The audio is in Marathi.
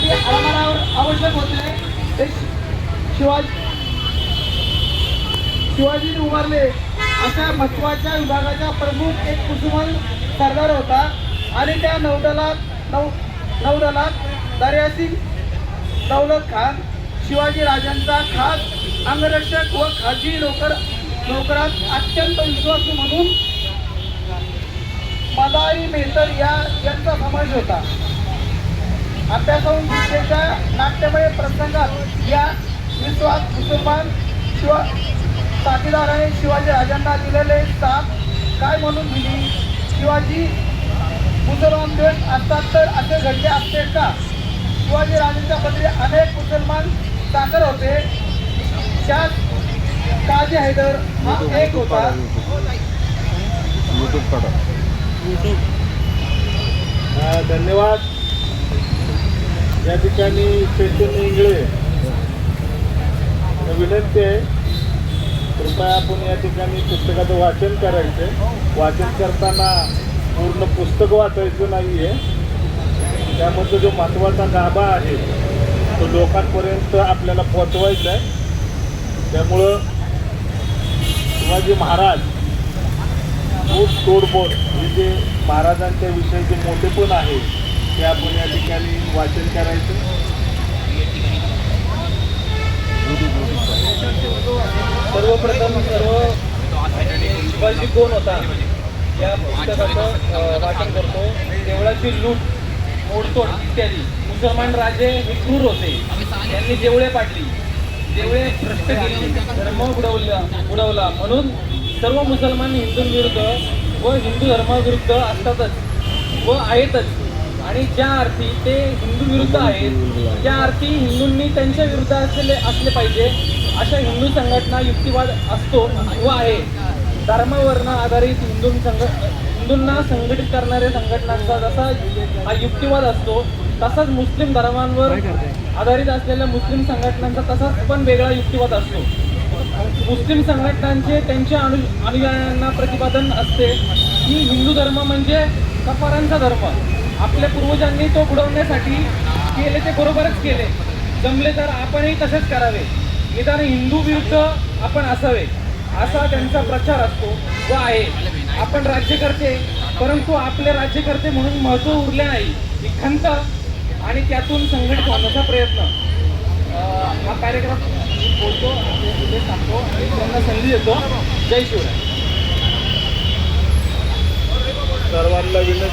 त्यासाठी आरमारावर आवश्यक होते ते शिवाजीने उभारले अशा महत्वाच्या विभागाचा प्रमुख एक कुसुमल सरदार होता आणि त्या नौदलात दर्यासिंग दौलत खान शिवाजी राजांचा खास अंगरक्षक व खाजगी नोकरात अत्यंत विश्वासू म्हणून मदारी मेहतर यांचा समावेश होता. अभ्यासाहून शिक्षेच्या नाट्यमय प्रसंगात या विश्वास मुसलमान साथीदाराने शिवाजी राजांना दिलेले साथ काय म्हणून दिली? शिवाजी मुसलमान देश असतात तर असे घडले असते का? शिवाजी राजांच्या बदली अनेक मुसलमान साकर होते. त्यात काजी हैदर हा एक होता. धन्यवाद. या ठिकाणी चैतन्य इंगळे विनंती आहे, कृपया आपण या ठिकाणी पुस्तकाचं वाचन करायचं. वाचन करताना पूर्ण पुस्तक वाचायचं नाही आहे. त्यामध्ये जो महत्त्वाचा गाभा आहे तो लोकांपर्यंत आपल्याला पोचवायचा आहे. त्यामुळं शिवाजी महाराज खूप तोडफोड हे जे महाराजांच्या विषयीचे मोठेपण आहे ते आपण या ठिकाणी वाचन करायचं. सर्वप्रथम शिवाजी कोण होता या पुस्तकाचं वाचन करतो. देवळाची लूट, मोडतोड इत्यादी. मुसलमान राजे हे क्रूर होते. त्यांनी देवळे पाडली, देवळे भ्रष्ट केली, धर्म उडवला. म्हणून सर्व मुसलमान हिंदूंविरुद्ध व हिंदू धर्माविरुद्ध असतातच व आहेतच. आणि ज्या अर्थी ते हिंदू विरुद्ध आहेत त्या अर्थी हिंदूंनी त्यांच्या विरुद्ध असले पाहिजे अशा हिंदू संघटना युक्तिवाद असतो व आहे. धर्मावरून आधारित हिंदूंना संघटित करणाऱ्या संघटनांचा जसा हा युक्तिवाद असतो तसाच मुस्लिम धर्मांवर आधारित असलेल्या मुस्लिम संघटनांचा तसाच पण वेगळा युक्तिवाद असतो. मुस्लिम संघटनांचे त्यांच्या अनुयायांना प्रतिपादन असते की हिंदू धर्म म्हणजे कफारांचा धर्म. आपल्या पूर्वजांनी तो बुडवण्यासाठी केले ते बरोबरच केले. जमले तर आपणही तसेच करावे. निदान हिंदू विरुद्ध आपण असावे असा त्यांचा प्रचार असतो व आहे. आपण राज्यकर्ते, परंतु आपले राज्यकर्ते म्हणून महत्त्व उरले नाही ही खंत आणि त्यातून संघटित होण्याचा प्रयत्न. हा पॅरेग्राफ बोलतो आणि सांगतो आणि त्यांना संधी देतो. जय शिवराय. सर्वांना विनंती.